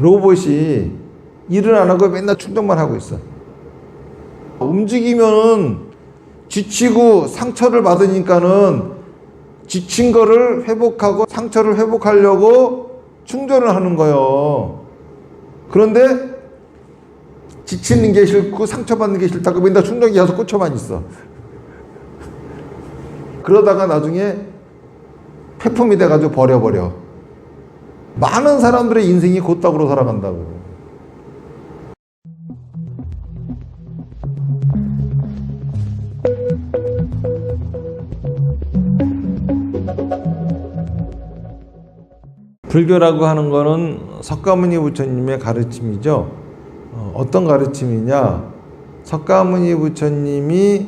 로봇이 일을 안 하고 맨날 충전만 하고 있어. 움직이면은 지치고 상처를 받으니까는 지친 거를 회복하고 상처를 회복하려고 충전을 하는 거예요. 그런데 지치는 게 싫고 상처받는 게 싫다고 맨날 충전기 가서 꽂혀만 있어. 그러다가 나중에 폐품이 돼가지고 버려버려. 많은 사람들의 인생이 곧다구로 살아간다고. 불교라고 하는 거는 석가모니 부처님의 가르침이죠. 어떤 가르침이냐? 석가모니 부처님이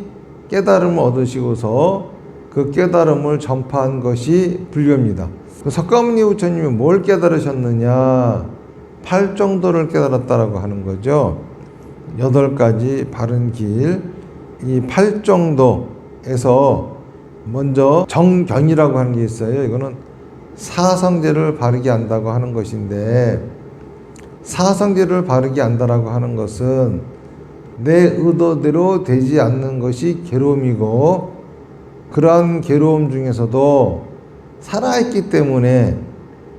깨달음을 얻으시고서 그 깨달음을 전파한 것이 불교입니다. 석가모니 부처님이 뭘 깨달으셨느냐? 팔정도를 깨달았다라고 하는 거죠. 8가지 바른 길. 이 팔정도에서 먼저 정견이라고 하는 게 있어요. 이거는 사성제를 바르게 한다고 하는 것인데, 사성제를 바르게 한다라고 하는 것은 내 의도대로 되지 않는 것이 괴로움이고, 그러한 괴로움 중에서도 살아있기 때문에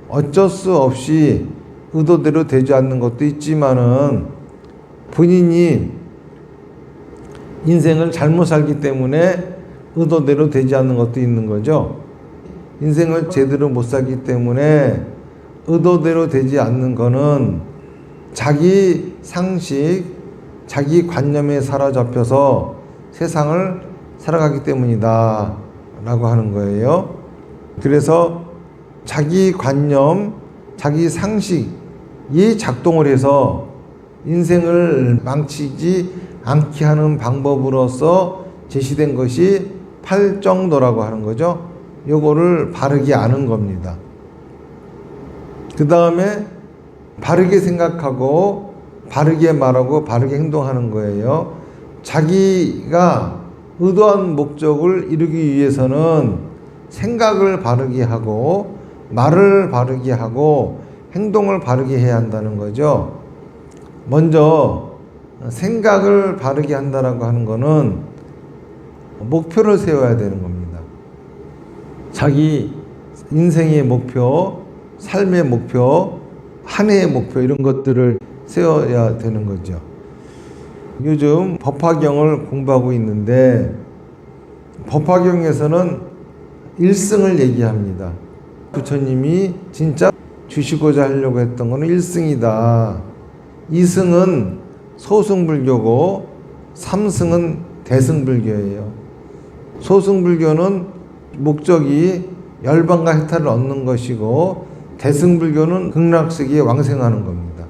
어쩔 수 없이 의도대로 되지 않는 것도 있지만은 본인이 인생을 잘못 살기 때문에 의도대로 되지 않는 것도 있는 거죠. 인생을 제대로 못 살기 때문에 의도대로 되지 않는 거는 자기 상식, 자기 관념에 사로잡혀서 세상을 살아가기 때문이다 라고 하는 거예요. 그래서 자기 관념, 자기 상식이 작동을 해서 인생을 망치지 않게 하는 방법으로서 제시된 것이 팔정도라고 하는 거죠. 요거를 바르게 아는 겁니다. 그 다음에 바르게 생각하고 바르게 말하고 바르게 행동하는 거예요. 자기가 의도한 목적을 이루기 위해서는 생각을 바르게 하고 말을 바르게 하고 행동을 바르게 해야 한다는 거죠. 먼저 생각을 바르게 한다라고 하는 거는 목표를 세워야 되는 겁니다. 자기 인생의 목표, 삶의 목표, 한 해의 목표 이런 것들을 세워야 되는 거죠. 요즘 법화경을 공부하고 있는데 법화경에서는 일승을 얘기합니다. 부처님이 진짜 주시고자 하려고 했던 거는 일승이다. 이승은 소승불교고 삼승은 대승불교예요. 소승불교는 목적이 열반과 해탈을 얻는 것이고 대승불교는 극락세계에 왕생하는 겁니다.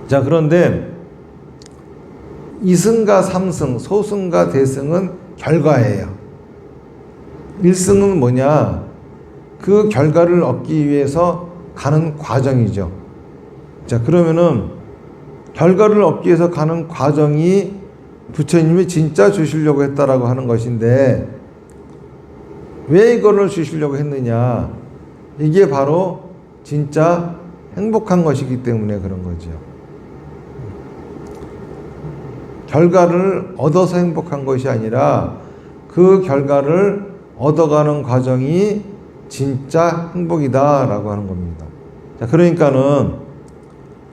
자, 그런데 이승과 삼승, 소승과 대승은 결과예요. 일승은 뭐냐? 그 결과를 얻기 위해서 가는 과정이죠. 자, 그러면은 결과를 얻기 위해서 가는 과정이 부처님이 진짜 주시려고 했다라고 하는 것인데, 왜 이거를 주시려고 했느냐? 이게 바로 진짜 행복한 것이기 때문에 그런 거죠. 결과를 얻어서 행복한 것이 아니라 그 결과를 얻어가는 과정이 진짜 행복이다라고 하는 겁니다. 자, 그러니까는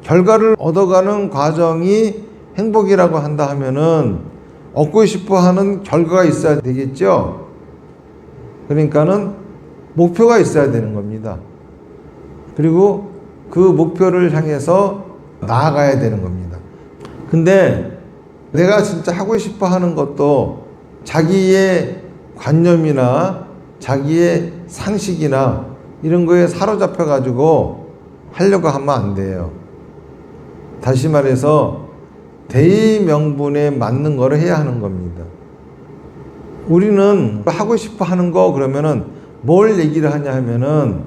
결과를 얻어가는 과정이 행복이라고 한다 하면은 얻고 싶어 하는 결과가 있어야 되겠죠? 그러니까는 목표가 있어야 되는 겁니다. 그리고 그 목표를 향해서 나아가야 되는 겁니다. 근데 내가 진짜 하고 싶어 하는 것도 자기의 관념이나 자기의 상식이나 이런 거에 사로잡혀 가지고 하려고 하면 안 돼요. 다시 말해서 대의명분에 맞는 거를 해야 하는 겁니다. 우리는 하고 싶어 하는 거 그러면은 뭘 얘기를 하냐 하면은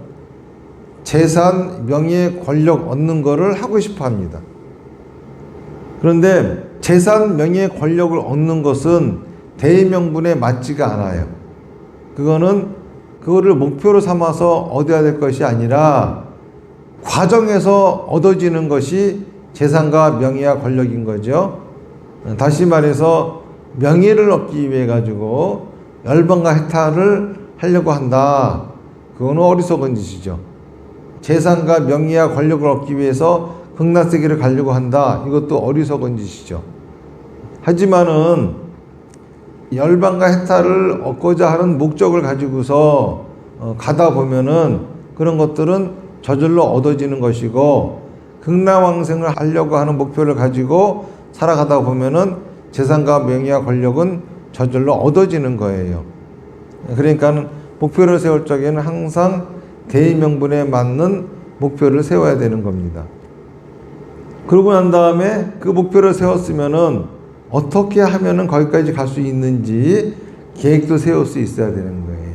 재산, 명예, 권력 얻는 거를 하고 싶어 합니다. 그런데 재산, 명예, 권력을 얻는 것은 대의명분에 맞지가 않아요. 그거를 목표로 삼아서 얻어야 될 것이 아니라 과정에서 얻어지는 것이 재산과 명예와 권력인 거죠. 다시 말해서 명예를 얻기 위해 가지고 열방과 해탈을 하려고 한다. 그거는 어리석은 짓이죠. 재산과 명예와 권력을 얻기 위해서 극락세계를 가려고 한다. 이것도 어리석은 짓이죠. 하지만은 열방과 해탈을 얻고자 하는 목적을 가지고서 가다 보면은 그런 것들은 저절로 얻어지는 것이고, 극락왕생을 하려고 하는 목표를 가지고 살아가다 보면은 재산과 명예와 권력은 저절로 얻어지는 거예요. 그러니까 목표를 세울 적에는 항상 대의명분에 맞는 목표를 세워야 되는 겁니다. 그러고 난 다음에 그 목표를 세웠으면은 어떻게 하면은 거기까지 갈 수 있는지 계획도 세울 수 있어야 되는 거예요.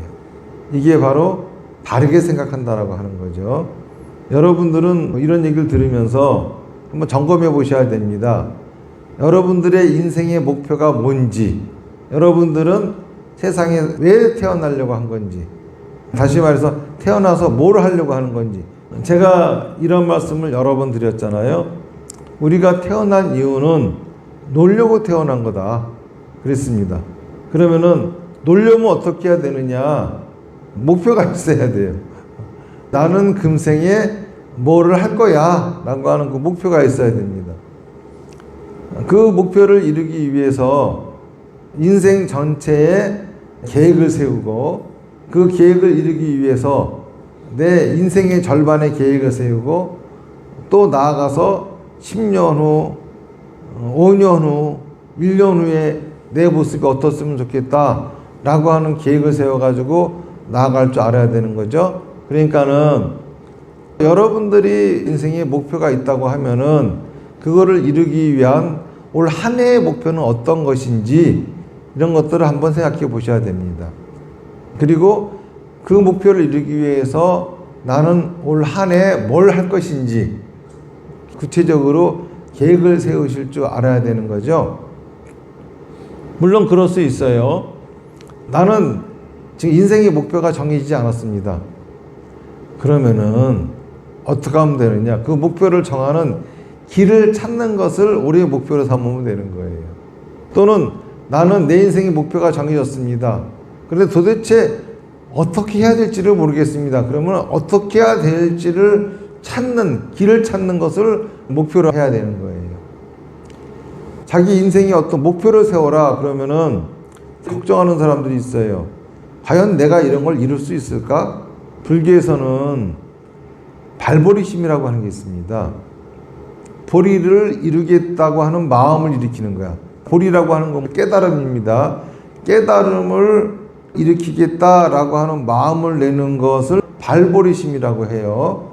이게 바로 바르게 생각한다라고 하는 거죠. 여러분들은 이런 얘기를 들으면서 한번 점검해 보셔야 됩니다. 여러분들의 인생의 목표가 뭔지, 여러분들은 세상에 왜 태어나려고 한 건지, 다시 말해서 태어나서 뭘 하려고 하는 건지. 제가 이런 말씀을 여러 번 드렸잖아요. 우리가 태어난 이유는 놀려고 태어난 거다 그랬습니다. 그러면은 놀려면 어떻게 해야 되느냐? 목표가 있어야 돼요. 나는 금생에 뭐를 할 거야 라고 하는 그 목표가 있어야 됩니다. 그 목표를 이루기 위해서 인생 전체에 계획을 세우고, 그 계획을 이루기 위해서 내 인생의 절반의 계획을 세우고, 또 나아가서 10년 후, 5년 후, 1년 후에 내 모습이 어떻으면 좋겠다 라고 하는 계획을 세워가지고 나아갈 줄 알아야 되는 거죠. 그러니까는 여러분들이 인생에 목표가 있다고 하면은 그거를 이루기 위한 올 한 해의 목표는 어떤 것인지 이런 것들을 한번 생각해 보셔야 됩니다. 그리고 그 목표를 이루기 위해서 나는 올 한 해 뭘 할 것인지 구체적으로 계획을 세우실 줄 알아야 되는 거죠. 물론 그럴 수 있어요. 나는 지금 인생의 목표가 정해지지 않았습니다. 그러면은 어떻게 하면 되느냐? 그 목표를 정하는 길을 찾는 것을 우리의 목표로 삼으면 되는 거예요. 또는 나는 내 인생의 목표가 정해졌습니다. 그런데 도대체 어떻게 해야 될지를 모르겠습니다. 그러면 어떻게 해야 될지를 찾는, 길을 찾는 것을 목표로 해야 되는 거예요. 자기 인생에 어떤 목표를 세워라 그러면은 걱정하는 사람들이 있어요. 과연 내가 이런 걸 이룰 수 있을까? 불교에서는 발보리심이라고 하는 게 있습니다. 보리를 이루겠다고 하는 마음을 일으키는 거야. 보리라고 하는 건 깨달음입니다. 깨달음을 일으키겠다라고 하는 마음을 내는 것을 발보리심이라고 해요.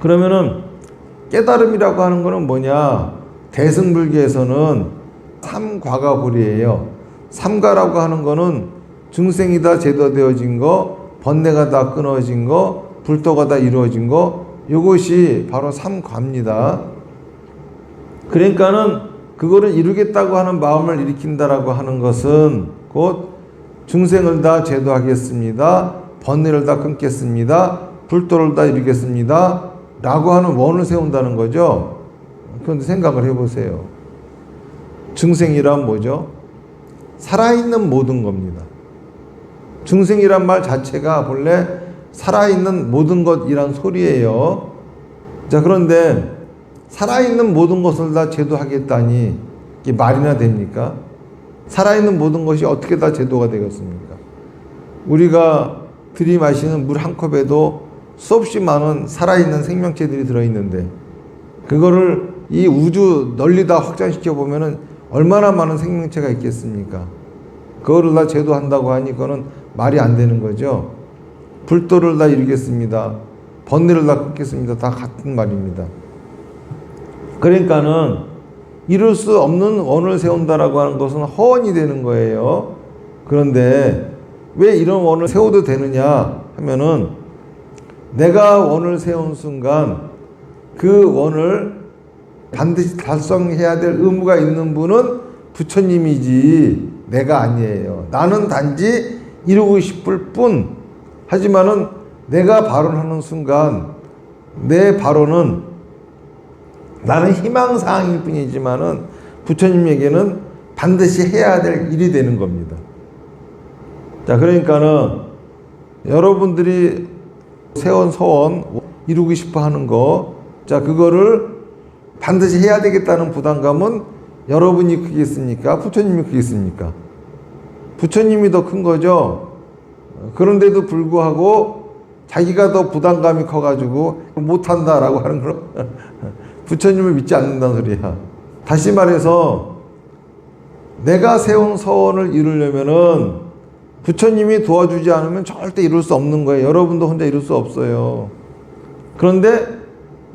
그러면은 깨달음이라고 하는 거는 뭐냐? 대승불교에서는 삼과가보리예요. 삼가라고 하는 거는 중생이 다 제도되어진 거, 번뇌가 다 끊어진 거, 불도가 다 이루어진 거, 이것이 바로 삼과입니다. 그러니까는 그거를 이루겠다고 하는 마음을 일으킨다라고 하는 것은 곧 중생을 다 제도하겠습니다. 번뇌를 다 끊겠습니다. 불도를 다 이루겠습니다. 라고 하는 원을 세운다는 거죠. 그런데 생각을 해보세요. 중생이란 뭐죠? 살아있는 모든 겁니다. 중생이란 말 자체가 본래 살아있는 모든 것이란 소리예요. 자, 그런데 살아있는 모든 것을 다 제도하겠다니 이게 말이나 됩니까? 살아있는 모든 것이 어떻게 다 제도가 되겠습니까? 우리가 들이마시는 물 한 컵에도 수없이 많은 살아있는 생명체들이 들어있는데 그거를 이 우주 널리 다 확장시켜 보면은 얼마나 많은 생명체가 있겠습니까? 그거를 다 제도한다고 하니 그거는 말이 안 되는 거죠. 불도를 다 이루겠습니다. 번뇌를 다 끊겠습니다. 다 같은 말입니다. 그러니까는 이룰 수 없는 원을 세운다라고 하는 것은 허언이 되는 거예요. 그런데 왜 이런 원을 세워도 되느냐 하면은 내가 원을 세운 순간 그 원을 반드시 달성해야 될 의무가 있는 분은 부처님이지 내가 아니에요. 나는 단지 이루고 싶을 뿐. 하지만은 내가 발언하는 순간 내 바로는 나는 희망사항일 뿐이지만은 부처님에게는 반드시 해야 될 일이 되는 겁니다. 자, 그러니까는 여러분들이 세운 소원, 이루고 싶어 하는 거, 자, 그거를 반드시 해야 되겠다는 부담감은 여러분이 크겠습니까? 부처님이 크겠습니까? 부처님이 더 큰 거죠. 그런데도 불구하고 자기가 더 부담감이 커가지고 못한다라고 하는 걸 부처님을 믿지 않는다는 소리야. 다시 말해서 내가 세운 소원을 이루려면은 부처님이 도와주지 않으면 절대 이룰 수 없는 거예요. 여러분도 혼자 이룰 수 없어요. 그런데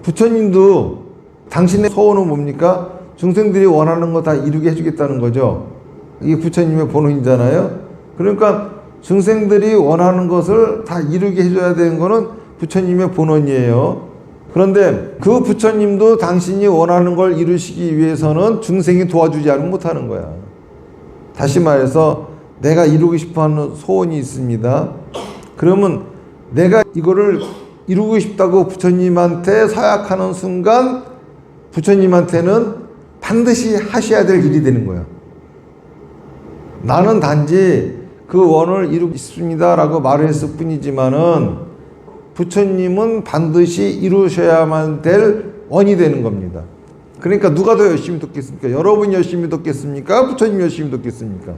부처님도 당신의 소원은 뭡니까? 중생들이 원하는 거 다 이루게 해주겠다는 거죠. 이게 부처님의 본원이잖아요. 그러니까 중생들이 원하는 것을 다 이루게 해줘야 되는 거는 부처님의 본원이에요. 그런데 그 부처님도 당신이 원하는 걸 이루시기 위해서는 중생이 도와주지 않으면 못하는 거야. 다시 말해서 내가 이루고 싶어하는 소원이 있습니다. 그러면 내가 이거를 이루고 싶다고 부처님한테 서약하는 순간 부처님한테는 반드시 하셔야 될 일이 되는 거야. 나는 단지 그 원을 이루고 싶습니다 라고 말을 했을 뿐이지만은 부처님은 반드시 이루셔야만 될 원이 되는 겁니다. 그러니까 누가 더 열심히 돕겠습니까? 여러분이 열심히 돕겠습니까? 부처님이 열심히 돕겠습니까?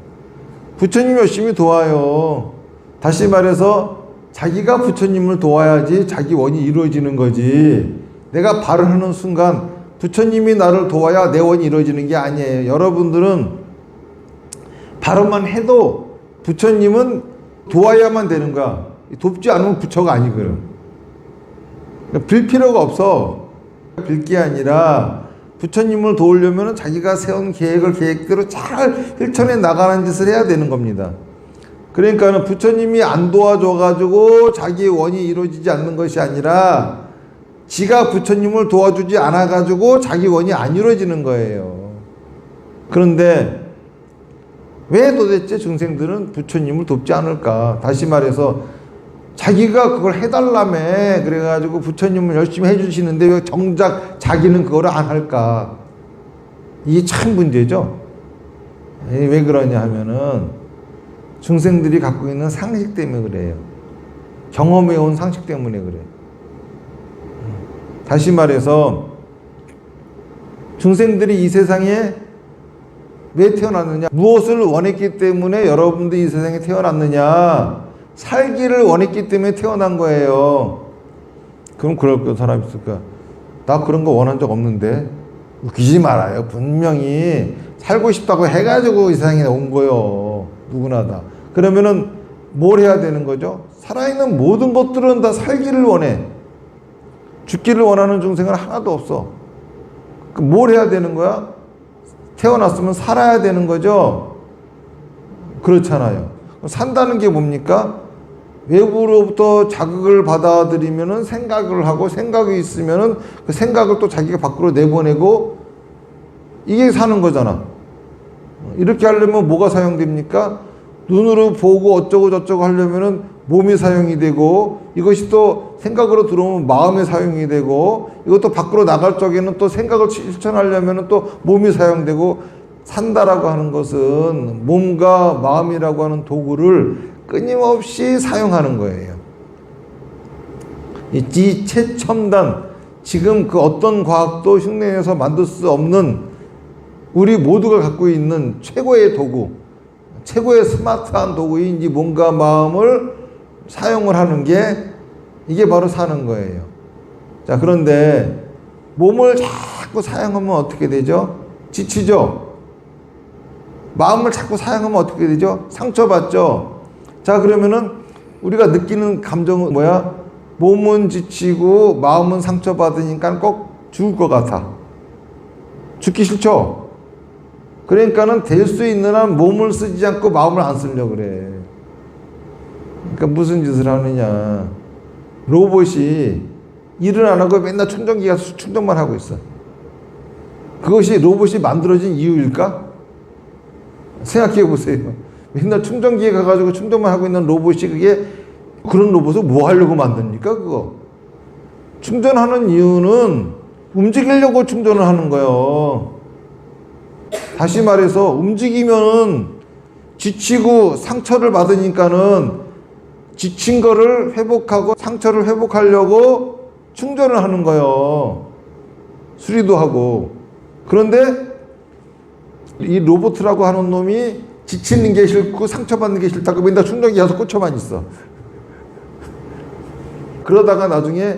부처님이 열심히 도와요. 다시 말해서 자기가 부처님을 도와야지 자기 원이 이루어지는 거지. 내가 발을 하는 순간 부처님이 나를 도와야 내 원이 이루어지는 게 아니에요. 여러분들은 발언만 해도 부처님은 도와야만 되는 거야. 돕지 않으면 부처가 아니거든. 빌 필요가 없어. 빌 게 아니라 부처님을 도우려면 자기가 세운 계획대로 잘 실천해 나가는 짓을 해야 되는 겁니다. 그러니까 부처님이 안 도와줘가지고 자기의 원이 이루어지지 않는 것이 아니라 지가 부처님을 도와주지 않아가지고 자기 원이 안 이루어지는 거예요. 그런데 왜 도대체 중생들은 부처님을 돕지 않을까? 다시 말해서 자기가 그걸 해달라며 그래가지고 부처님을 열심히 해주시는데 왜 정작 자기는 그걸 안 할까? 이게 참 문제죠. 왜 그러냐 하면은 중생들이 갖고 있는 상식 때문에 그래요. 경험해온 상식 때문에 그래요. 다시 말해서 중생들이 이 세상에 왜 태어났느냐? 무엇을 원했기 때문에 여러분들이 이 세상에 태어났느냐? 살기를 원했기 때문에 태어난 거예요. 그럼 그럴 사람 있을까? 나 그런 거 원한 적 없는데. 웃기지 말아요. 분명히 살고 싶다고 해가지고 이 세상에 온 거요. 누구나 다. 그러면은 뭘 해야 되는 거죠? 살아있는 모든 것들은 다 살기를 원해. 죽기를 원하는 중생은 하나도 없어. 뭘 해야 되는 거야? 태어났으면 살아야 되는 거죠? 그렇잖아요. 산다는 게 뭡니까? 외부로부터 자극을 받아들이면은 생각을 하고 생각이 있으면은 그 생각을 또 자기가 밖으로 내보내고 이게 사는 거잖아. 이렇게 하려면 뭐가 사용됩니까? 눈으로 보고 어쩌고 저쩌고 하려면은 몸이 사용이 되고 이것이 또 생각으로 들어오면 마음의 사용이 되고 이것도 밖으로 나갈 적에는 또 생각을 실천하려면은 또 몸이 사용되고 산다라고 하는 것은 몸과 마음이라고 하는 도구를 끊임없이 사용하는 거예요. 이 최첨단 지금 그 어떤 과학도 흉내내서 만들 수 없는 우리 모두가 갖고 있는 최고의 도구, 최고의 스마트한 도구인 이 몸과 마음을 사용을 하는 게 이게 바로 사는 거예요. 자, 그런데 몸을 자꾸 사용하면 어떻게 되죠? 지치죠? 마음을 자꾸 사용하면 어떻게 되죠? 상처받죠? 자, 그러면은 우리가 느끼는 감정은 뭐야? 몸은 지치고 마음은 상처받으니까 꼭 죽을 것 같아. 죽기 싫죠? 그러니까는 될 수 있는 한 몸을 쓰지 않고 마음을 안 쓰려고 그래. 그러니까 무슨 짓을 하느냐. 로봇이 일을 안 하고 맨날 충전기 가서 충전만 하고 있어. 그것이 로봇이 만들어진 이유일까? 생각해 보세요. 맨날 충전기에 가가지고 충전만 하고 있는 로봇이 그게 그런 로봇을 뭐 하려고 만듭니까? 그거 충전하는 이유는 움직이려고 충전을 하는 거예요. 다시 말해서 움직이면은 지치고 상처를 받으니까는 지친 거를 회복하고 상처를 회복하려고 충전을 하는 거예요. 수리도 하고. 그런데 이 로봇이라고 하는 놈이 지치는 게 싫고 상처받는 게 싫다고 맨날 충전기 가서 꽂혀만 있어. 그러다가 나중에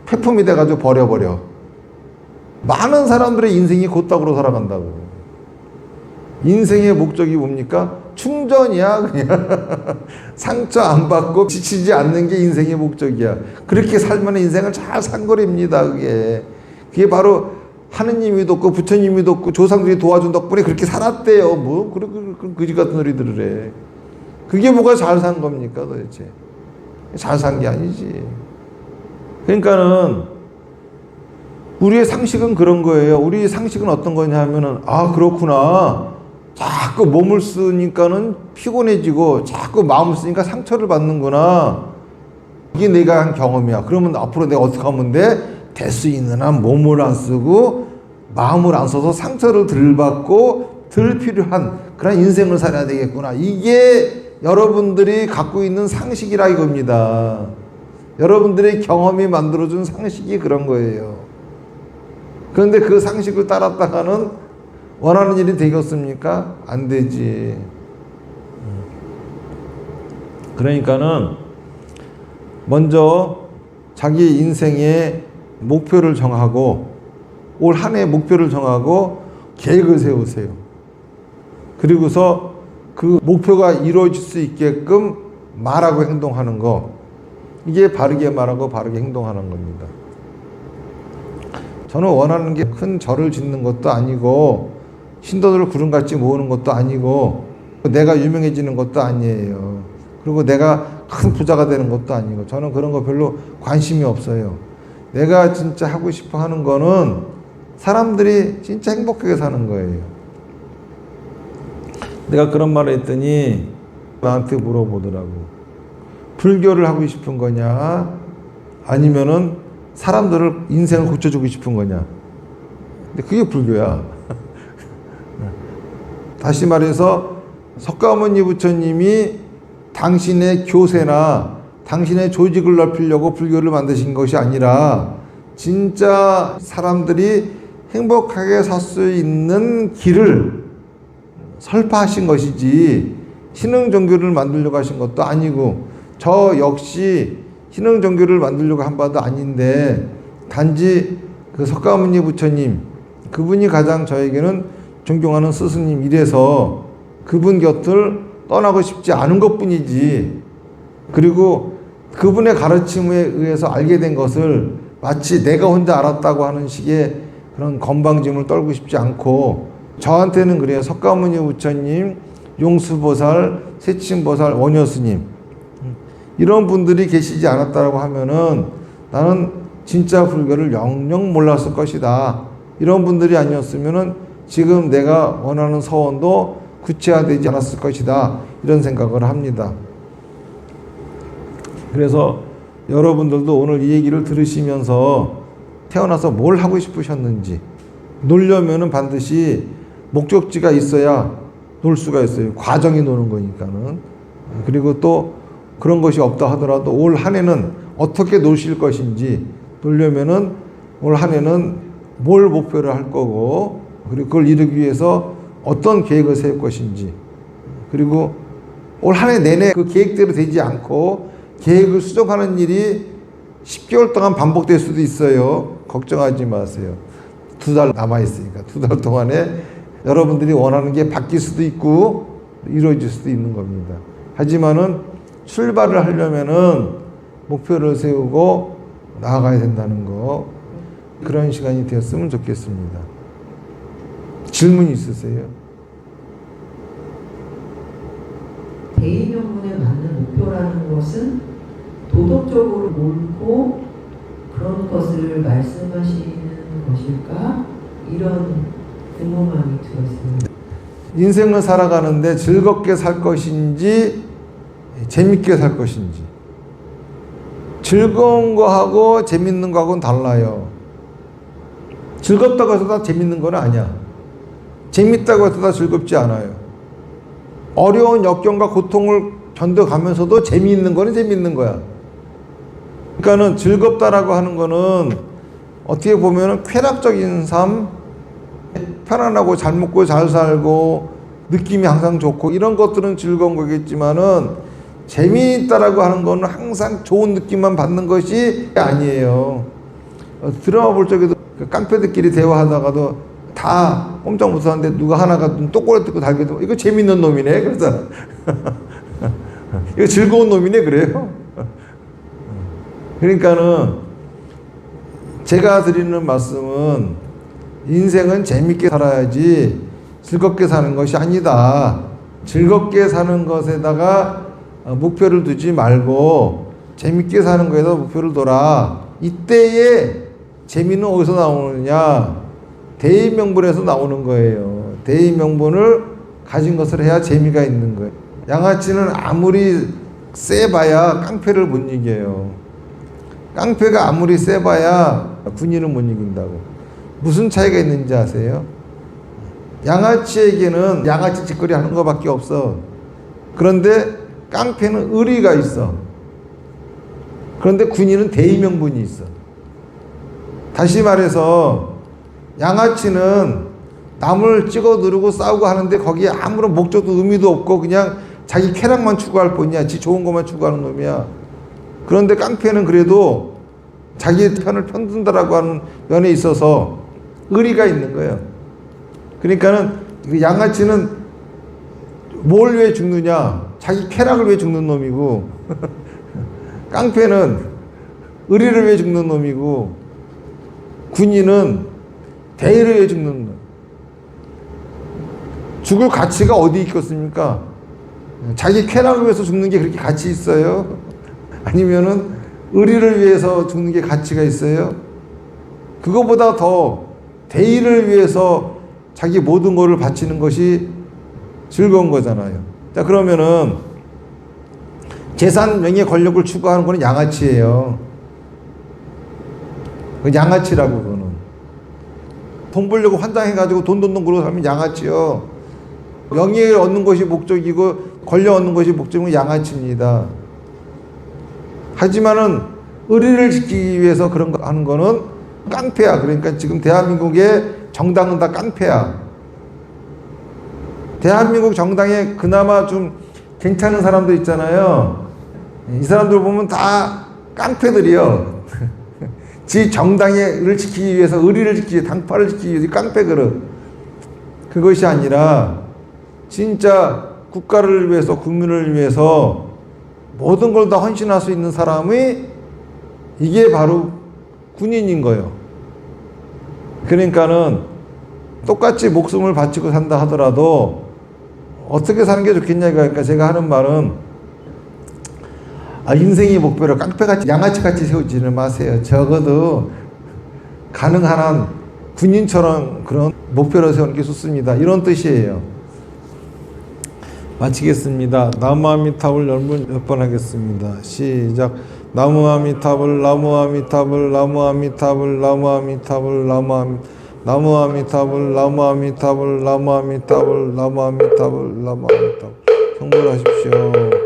폐품이 돼가지고 버려버려. 많은 사람들의 인생이 곧다구로 살아간다고. 인생의 목적이 뭡니까? 충전이야 그냥. 상처 안 받고 지치지 않는 게 인생의 목적이야. 그렇게 살면 인생을 잘 산 거랍니다. 그게 바로 하느님이 돕고 부처님이 돕고 조상들이 도와준 덕분에 그렇게 살았대요. 뭐 그런 거지 같은 소리들을 해. 그게 뭐가 잘 산 겁니까 도대체? 잘 산 게 아니지. 그러니까는 우리의 상식은 그런 거예요. 우리의 상식은 어떤 거냐 하면은 아 그렇구나. 자꾸 몸을 쓰니까는 피곤해지고 자꾸 마음을 쓰니까 상처를 받는구나. 이게 내가 한 경험이야. 그러면 앞으로 내가 어떻게 하면 돼? 될 수 있는 한 몸을 안 쓰고 마음을 안 써서 상처를 덜 받고 덜 필요한 그런 인생을 살아야 되겠구나. 이게 여러분들이 갖고 있는 상식이라 이겁니다. 여러분들의 경험이 만들어준 상식이 그런 거예요. 그런데 그 상식을 따랐다가는 원하는 일이 되겠습니까? 안 되지. 그러니까는 먼저 자기 인생의 목표를 정하고 올 한 해 목표를 정하고 계획을 세우세요. 그리고서 그 목표가 이루어질 수 있게끔 말하고 행동하는 거. 이게 바르게 말하고 바르게 행동하는 겁니다. 저는 원하는 게 큰 절을 짓는 것도 아니고 신도들을 구름같이 모으는 것도 아니고 내가 유명해지는 것도 아니에요. 그리고 내가 큰 부자가 되는 것도 아니고 저는 그런 거 별로 관심이 없어요. 내가 진짜 하고 싶어 하는 거는 사람들이 진짜 행복하게 사는 거예요. 내가 그런 말을 했더니 나한테 물어보더라고. 불교를 하고 싶은 거냐 아니면은 사람들을 인생을 고쳐주고 싶은 거냐. 근데 그게 불교야. 다시 말해서 석가모니 부처님이 당신의 교세나 당신의 조직을 넓히려고 불교를 만드신 것이 아니라 진짜 사람들이 행복하게 살 수 있는 길을 설파하신 것이지 신흥종교를 만들려고 하신 것도 아니고 저 역시 신흥종교를 만들려고 한 바도 아닌데 단지 그 석가모니 부처님 그분이 가장 저에게는 존경하는 스승님 이래서 그분 곁을 떠나고 싶지 않은 것뿐이지. 그리고 그분의 가르침에 의해서 알게 된 것을 마치 내가 혼자 알았다고 하는 식의 그런 건방짐을 떨고 싶지 않고 저한테는 그래요. 석가모니 부처님, 용수보살, 세친보살, 원효스님 이런 분들이 계시지 않았다고 하면은 나는 진짜 불교를 영영 몰랐을 것이다. 이런 분들이 아니었으면은 지금 내가 원하는 서원도 구체화되지 않았을 것이다. 이런 생각을 합니다. 그래서 여러분들도 오늘 이 얘기를 들으시면서 태어나서 뭘 하고 싶으셨는지 놀려면은 반드시 목적지가 있어야 놀 수가 있어요. 과정이 노는 거니까는. 그리고 또 그런 것이 없다 하더라도 올 한 해는 어떻게 노실 것인지 놀려면은 올 한 해는 뭘 목표로 할 거고 그리고 그걸 이루기 위해서 어떤 계획을 세울 것인지 그리고 올 한 해 내내 그 계획대로 되지 않고 계획을 수정하는 일이 10개월 동안 반복될 수도 있어요. 걱정하지 마세요. 2달 남아있으니까 2달 동안에 여러분들이 원하는 게 바뀔 수도 있고 이루어질 수도 있는 겁니다. 하지만은 출발을 하려면은 목표를 세우고 나아가야 된다는 거 그런 시간이 되었으면 좋겠습니다. 질문 있으세요? 대의명분에 맞는 목표라는 것은 도덕적으로 옳고 그런 것을 말씀하시는 것일까? 이런 궁금함이 들었습니다. 인생을 살아가는데 즐겁게 살 것인지 재밌게 살 것인지 즐거운 거하고 재밌는 거하고는 달라요. 즐겁다고 해서 다 재밌는 건 아니야. 재밌다고 해서 다 즐겁지 않아요. 어려운 역경과 고통을 견뎌가면서도 재미있는 거는 재미있는 거야. 그러니까는 즐겁다라고 하는 거는 어떻게 보면은 쾌락적인 삶, 편안하고 잘 먹고 잘 살고 느낌이 항상 좋고 이런 것들은 즐거운 거겠지만은 재미있다라고 하는 거는 항상 좋은 느낌만 받는 것이 아니에요. 드라마 볼 적에도 깡패들끼리 대화하다가도 다 꼼짝 못하는데 누가 하나가 똑꼬리 뜯고 달게도 이거 재밌는 놈이네 그러잖아. 이거 즐거운 놈이네 그래요. 그러니까는 제가 드리는 말씀은 인생은 재밌게 살아야지 즐겁게 사는 것이 아니다. 즐겁게 사는 것에다가 목표를 두지 말고 재밌게 사는 거에다 목표를 둬라. 이때에 재미는 어디서 나오느냐? 대의명분에서 나오는 거예요. 대의명분을 가진 것을 해야 재미가 있는 거예요. 양아치는 아무리 세봐야 깡패를 못 이겨요. 깡패가 아무리 세봐야 군인은 못 이긴다고. 무슨 차이가 있는지 아세요? 양아치에게는 양아치 짓거리 하는 것밖에 없어. 그런데 깡패는 의리가 있어. 그런데 군인은 대의명분이 있어. 다시 말해서 양아치는 남을 찍어 누르고 싸우고 하는데 거기에 아무런 목적도 의미도 없고 그냥 자기 쾌락만 추구할 뿐이야. 지 좋은 것만 추구하는 놈이야. 그런데 깡패는 그래도 자기 편을 편든다라고 하는 면에 있어서 의리가 있는 거예요. 그러니까는 양아치는 뭘 위해 죽느냐? 자기 쾌락을 위해 죽는 놈이고 깡패는 의리를 위해 죽는 놈이고 군인은 대의를 위해 죽는 놈. 죽을 가치가 어디 있겠습니까? 자기 쾌락을 위해서 죽는 게 그렇게 가치 있어요? 아니면은 의리를 위해서 죽는 게 가치가 있어요? 그거보다 더 대의를 위해서 자기 모든 것을 바치는 것이 즐거운 거잖아요. 자, 그러면은 재산, 명예, 권력을 추구하는 거는 양아치예요. 그 양아치라고 그거는. 돈 벌려고 환장해가지고 돈 그러고 살면 양아치요. 명예를 얻는 것이 목적이고 권력 얻는 것이 목적이면 양아치입니다. 하지만은 의리를 지키기 위해서 그런 거 하는 거는 깡패야. 그러니까 지금 대한민국의 정당은 다 깡패야. 대한민국 정당에 그나마 좀 괜찮은 사람들 있잖아요. 이 사람들 보면 다 깡패들이요. 지 정당을 지키기 위해서 의리를 지키기 위해서 당파를 지키기 위해서 깡패 그릇. 그것이 아니라 진짜 국가를 위해서 국민을 위해서 모든 걸 다 헌신할 수 있는 사람이 이게 바로 군인인 거예요. 그러니까는 똑같이 목숨을 바치고 산다 하더라도 어떻게 사는 게 좋겠냐. 그러니까 제가 하는 말은 인생의 목표를 깡패같이 양아치같이 세우지는 마세요. 적어도 가능한 한 군인처럼 그런 목표를 세우는 게 좋습니다. 이런 뜻이에요. 마치겠습니다. 나무아미타불 몇 번 하겠습니다. 시작. 나무아미타불 나무아미타불 나무아미타불 나무아미타불 나무아미타불 나무아미타불 나무아미타불 나무아미타불 나무아미타불 성불하십시오.